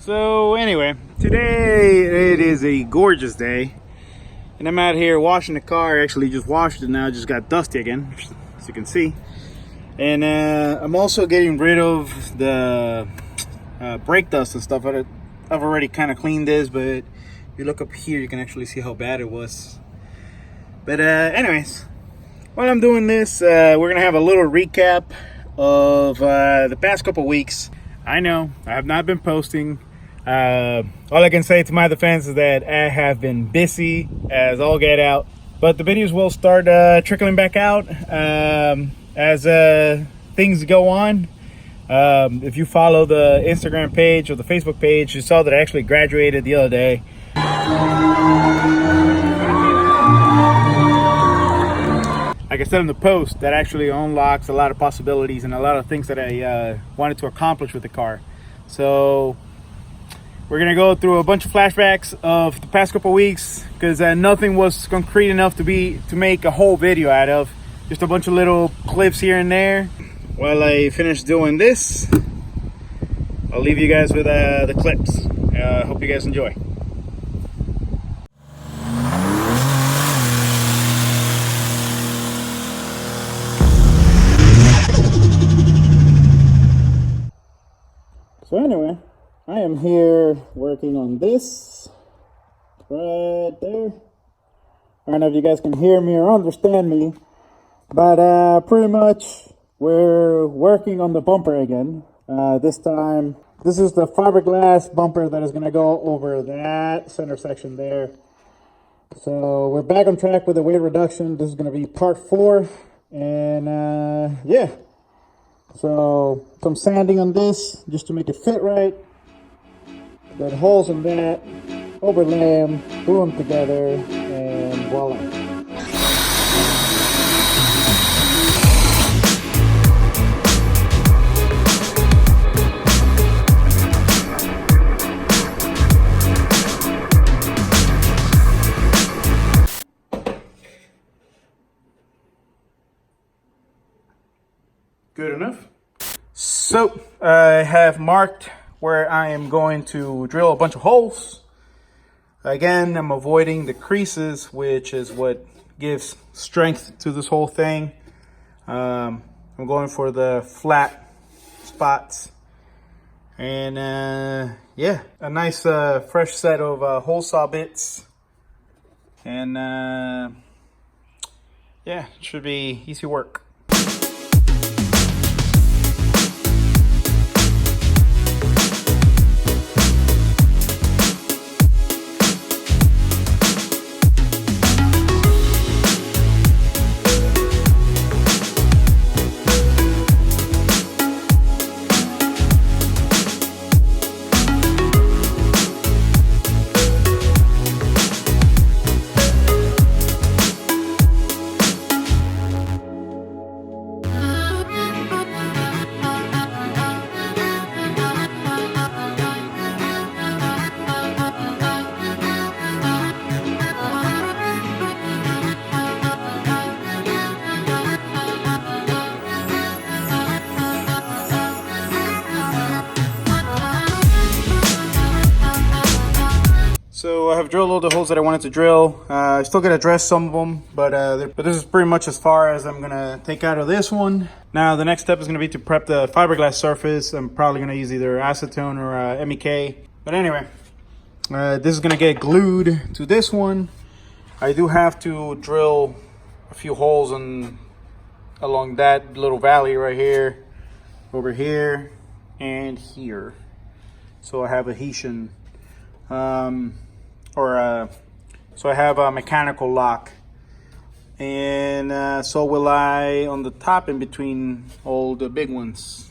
So anyway, today it is a gorgeous day, and I'm out here washing the car. I actually just washed it now, it just got dusty again, as you can see. And I'm also getting rid of the brake dust and stuff. I've already kind of cleaned this, but if you look up here, you can actually see how bad it was. But anyways, while I'm doing this, we're gonna have a little recap of the past couple weeks. I know I have not been posting. All I can say to my defense is that I have been busy as all get out, but the videos will start trickling back out as things go on. If you follow the Instagram page or the Facebook page, you saw that I actually graduated the other day. Like I said in the post, that actually unlocks a lot of possibilities and a lot of things that I wanted to accomplish with the car. So we're gonna go through a bunch of flashbacks of the past couple weeks, because nothing was concrete enough to make a whole video out of. Just a bunch of little clips here and there. While I finish doing this, I'll leave you guys with the clips. Hope you guys enjoy. So anyway, I am here working on this right there. I don't know if you guys can hear me or understand me, but pretty much we're working on the bumper again. This time, this is the fiberglass bumper that is going to go over that center section there. So we're back on track with the weight reduction. This is going to be part 4, and yeah. So some sanding on this just to make it fit right. Got holes in that, overlay them, glue them together, and voila. Good enough. So I have marked where I am going to drill a bunch of holes. Again, I'm avoiding the creases, which is what gives strength to this whole thing. I'm going for the flat spots. And yeah, a nice fresh set of hole saw bits. And yeah, it should be easy work. So I have drilled all the holes that I wanted to drill. I still gotta dress some of them, but this is pretty much as far as I'm gonna take out of this one. Now the next step is gonna be to prep the fiberglass surface. I'm probably gonna use either acetone or MEK. But anyway, this is gonna get glued to this one. I do have to drill a few holes along that little valley right here, over here, and here. So I have adhesion. So I have a mechanical lock, and so will I on the top in between all the big ones,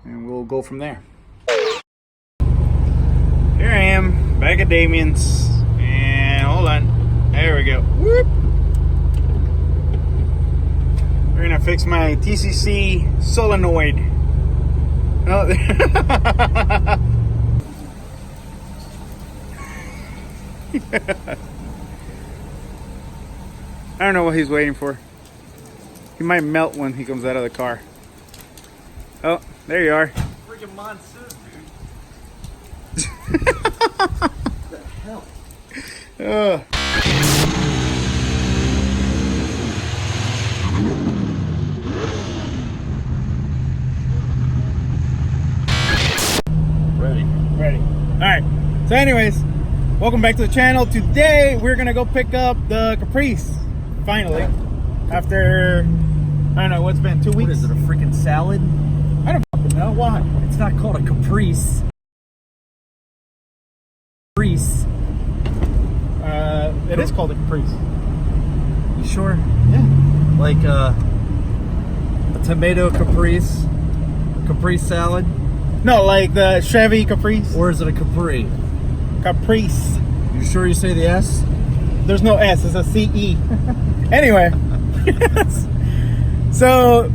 and we'll go from there. Here I am back at Damien's, and hold on, there we go. Whoop. We're gonna fix my TCC solenoid. Oh. I don't know what he's waiting for. He might melt when he comes out of the car. Oh, there you are. Freaking monsoon, dude. the hell? Ready. All right. So anyways, welcome back to the channel. Today we're gonna go pick up the Caprice. Finally, after I don't know what's been 2 weeks. What is it? A freaking salad? I don't fucking know why. It's not called a Caprice. Caprice. It is called a Caprice. You sure? Yeah. Like a tomato Caprice, a Caprice salad, No, like the Chevy Caprice. or is it a Capri? Caprice. You sure you say the S? There's no S. It's a C-E. Anyway. So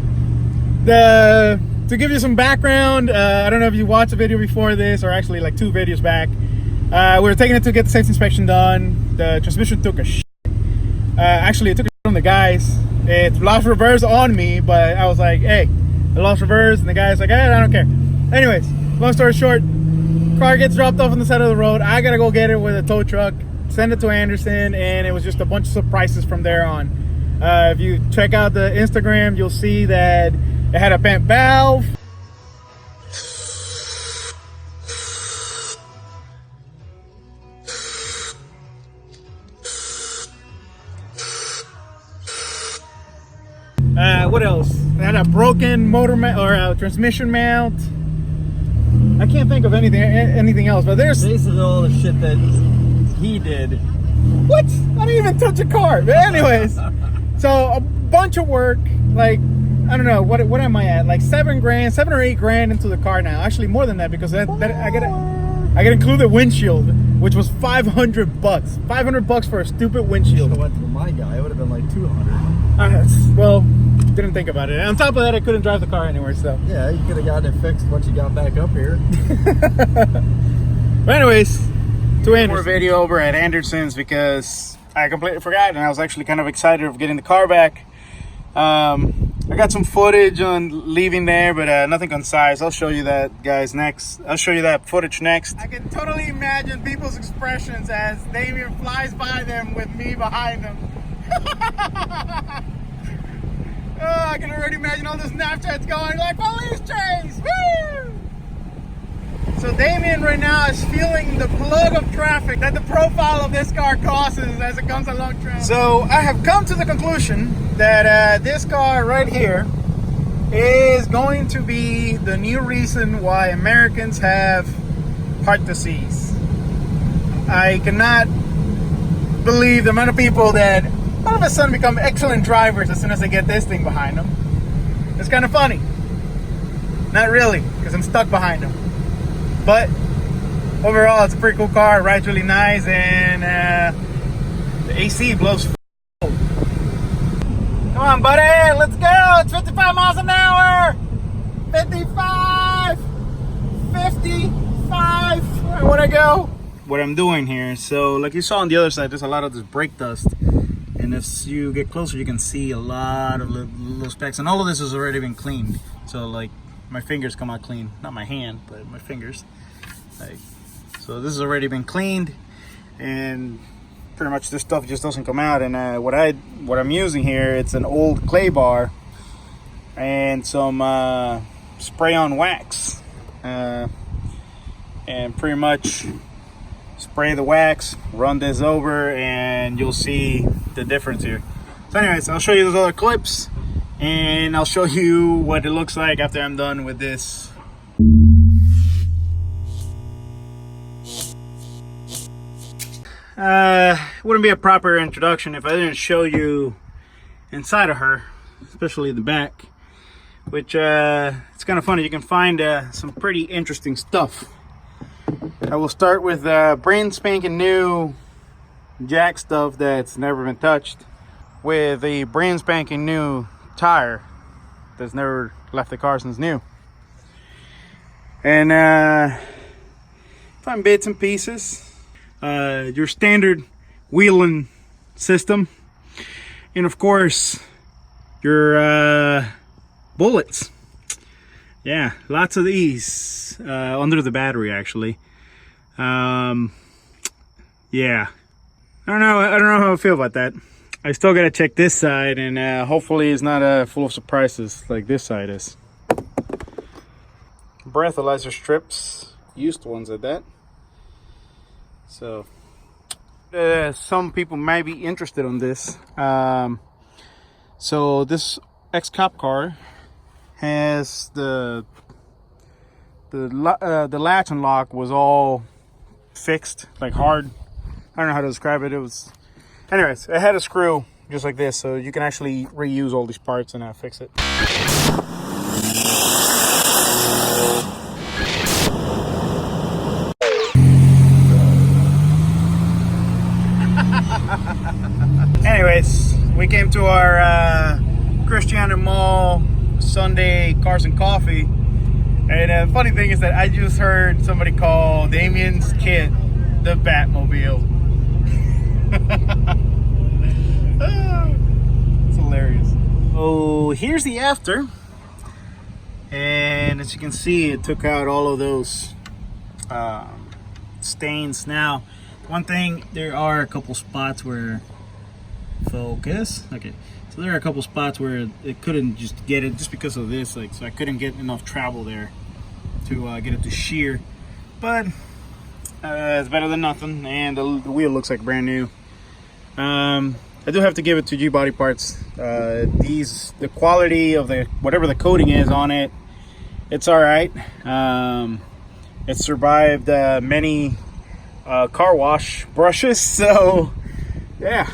to give you some background, I don't know if you watched a video before this, or actually like 2 videos back. We were taking it to get the safety inspection done. The transmission took a shit. Actually, it took a shit on the guys. It lost reverse on me, but I was like, hey, I lost reverse, and the guy's like, hey, I don't care. Anyways, long story short, car gets dropped off on the side of the road. I gotta go get it with a tow truck, send it to Anderson, and it was just a bunch of surprises from there on. If you check out the Instagram, you'll see that it had a bent valve. What else? It had a broken motor mount or a transmission mount. I can't think of anything else, but there's Basically all the shit that he did. what? I didn't even touch a car. But anyways, so a bunch of work. Like I don't know what am I at? Like 7 or 8 grand into the car now. Actually, more than that because I gotta include the windshield, which was $500. $500 for a stupid windshield. I went to my guy. It would have been like 200. Well, didn't think about it. On top of that, I couldn't drive the car anywhere. So Yeah, you could have gotten it fixed once you got back up here. but anyways, to Anderson. More video over at Anderson's because I completely forgot, and I was actually kind of excited of getting the car back. I got some footage on leaving there, but nothing concise. I'll show you that, guys, next. I'll show you that footage next. I can totally imagine people's expressions as Damien flies by them with me behind them. Oh, I can already imagine all the Snapchats going like, police chase! Woo! So Damien right now is feeling the plug of traffic that the profile of this car causes as it comes along traffic. So I have come to the conclusion that this car right here is going to be the new reason why Americans have heart disease. I cannot believe the amount of people that all of a sudden become excellent drivers as soon as they get this thing behind them. It's kind of funny. Not really, because I'm stuck behind them. But overall, it's a pretty cool car. It rides really nice, and the AC blows. Come on, buddy, let's go. It's 55 miles an hour. 55. 55. I want to go. What I'm doing here, so like you saw on the other side, there's a lot of this brake dust. And as you get closer, you can see a lot of little specks. And all of this has already been cleaned. So like my fingers come out clean. Not my hand, but my fingers. Like, so this has already been cleaned. And pretty much this stuff just doesn't come out. And what I'm using here, it's an old clay bar. And some spray-on wax. And pretty much spray the wax, run this over, and you'll see the difference here. So anyways, I'll show you those other clips, and I'll show you what it looks like after I'm done with this. Wouldn't be a proper introduction if I didn't show you inside of her, especially the back, which it's kind of funny. You can find some pretty interesting stuff. I will start with brand spanking new jack stuff that's never been touched, with a brand spanking new tire that's never left the car since new. And find bits and pieces, your standard wheeling system, and of course your bullets. Yeah, lots of these under the battery actually. Yeah, I don't know how I feel about that. I still gotta check this side, and hopefully it's not full of surprises like this side is. Breathalyzer strips, used ones at that. So some people might be interested in this. So this ex-cop car has the latch and lock was all fixed, like hard. I don't know how to describe it. It was, anyways, it had a screw just like this, so you can actually reuse all these parts and fix it. Anyways, we came to our Christiana Mall Sunday Cars and Coffee, and the funny thing is that I just heard somebody call Damien's kit the Batmobile. It's hilarious. Oh, here's the after, and as you can see, it took out all of those stains. Now, one thing, there are a couple spots where focus. Okay, so there are a couple spots where it couldn't just get it just because of this, like, so I couldn't get enough travel there to get it to shear, but it's better than nothing, and the wheel looks like brand new. I do have to give it to G Body Parts. The quality of the whatever the coating is on it, it's all right. It survived many car wash brushes, so yeah,